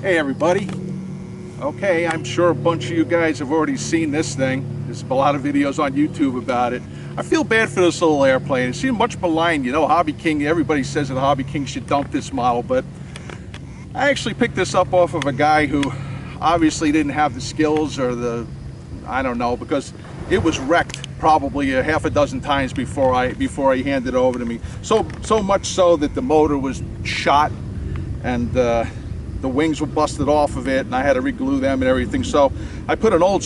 Hey everybody. Okay, I'm sure a bunch of you guys have already seen this thing. There's a lot of videos on YouTube about it. I feel bad for this little airplane. It seems much maligned. You know, HobbyKing, everybody says that HobbyKing should dump this model, but I actually picked this up off of a guy who obviously didn't have the skills or the, I don't know, because it was wrecked probably a half a dozen times before he handed it over to me. So much so that the motor was shot and the wings were busted off of it, and I had to re-glue them and everything. So I put an old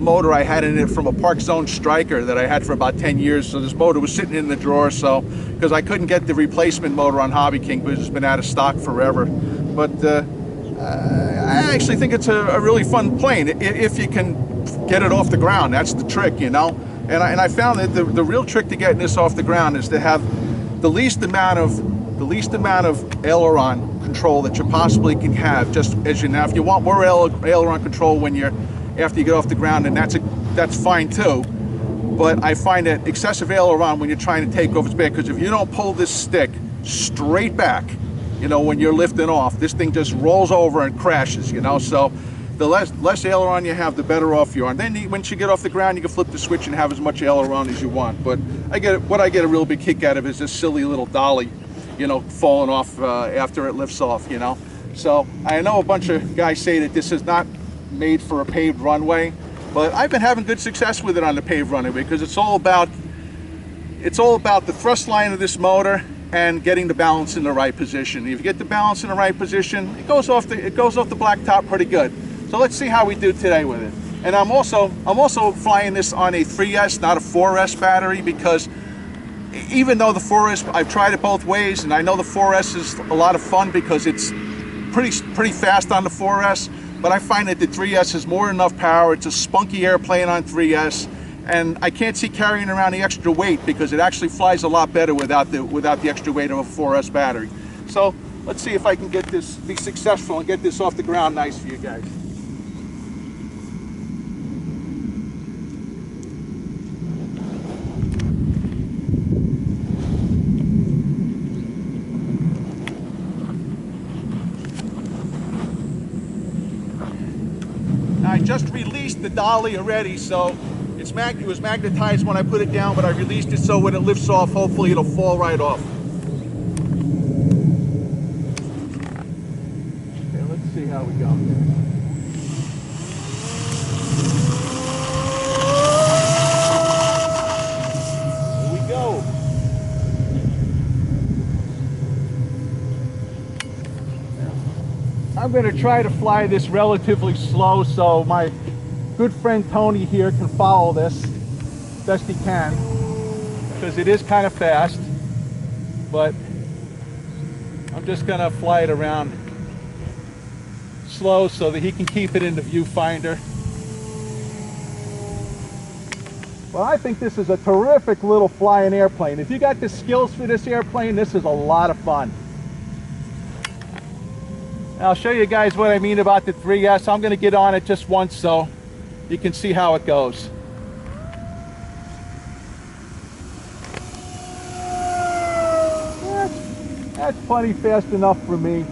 motor I had in it from a Park Zone Striker that I had for about 10 years. So this motor was sitting in the drawer, so because I couldn't get the replacement motor on HobbyKing because it's been out of stock forever. But I actually think it's a really fun plane if you can get it off the ground. That's the trick, you know. And I found that the real trick to getting this off the ground is to have the least amount of aileron control that you possibly can have. Just as you know, if you want more aileron control after you get off the ground, and that's fine too. But I find that excessive aileron when you're trying to take off is bad, because if you don't pull this stick straight back, you know, when you're lifting off, this thing just rolls over and crashes, you know. So the less aileron you have, the better off you are. And then once you get off the ground, you can flip the switch and have as much aileron as you want. But what I get a real big kick out of is this silly little dolly, you know, falling off after it lifts off, you know. So I know a bunch of guys say that this is not made for a paved runway, but I've been having good success with it on the paved runway, because it's all about the thrust line of this motor and getting the balance in the right position. If you get the balance in the right position, it goes off the blacktop pretty good. So let's see how we do today with it. And I'm also flying this on a 3S, not a 4S battery, because even though the 4S, I've tried it both ways, and I know the 4S is a lot of fun because it's pretty fast on the 4S, but I find that the 3S has more than enough power. It's a spunky airplane on 3S, and I can't see carrying around the extra weight, because it actually flies a lot better without the extra weight of a 4S battery. So let's see if I can be successful and get this off the ground nice for you guys. I just released the dolly already, so it was magnetized when I put it down, but I released it so when it lifts off, hopefully it'll fall right off. Okay, let's see how we go. Here we go. I'm going to try to fly this relatively slow so my good friend Tony here can follow this best he can, because it is kind of fast, but I'm just going to fly it around slow so that he can keep it in the viewfinder. Well, I think this is a terrific little flying airplane. If you got the skills for this airplane, this is a lot of fun. I'll show you guys what I mean about the 3S. I'm going to get on it just once so you can see how it goes. That's plenty fast enough for me.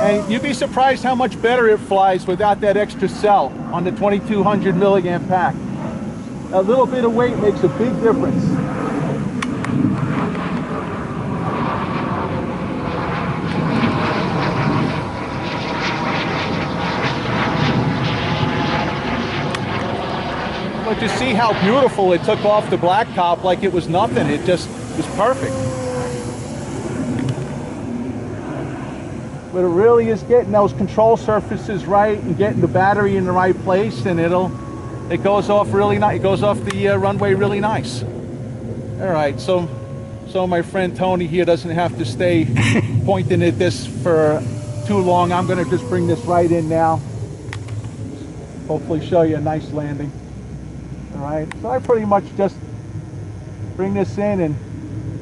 And you'd be surprised how much better it flies without that extra cell on the 2200 milliamp pack. A little bit of weight makes a big difference. But to see how beautiful it took off the blacktop like it was nothing, it just was perfect. But it really is getting those control surfaces right and getting the battery in the right place, and it goes off really nice. It goes off the runway really nice. All right, so my friend Tony here doesn't have to stay pointing at this for too long. I'm going to just bring this right in now. Hopefully show you a nice landing. All right, so I pretty much just bring this in and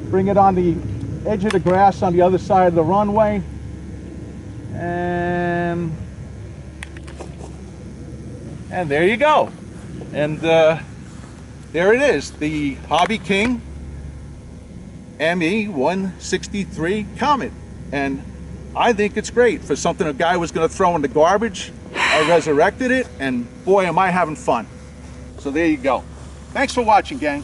bring it on the edge of the grass on the other side of the runway. And there you go. And there it is, the HobbyKing ME-163 Komet, and I think it's great for something a guy was going to throw in the garbage. I resurrected it, and boy am I having fun. So there you go. Thanks for watching, gang.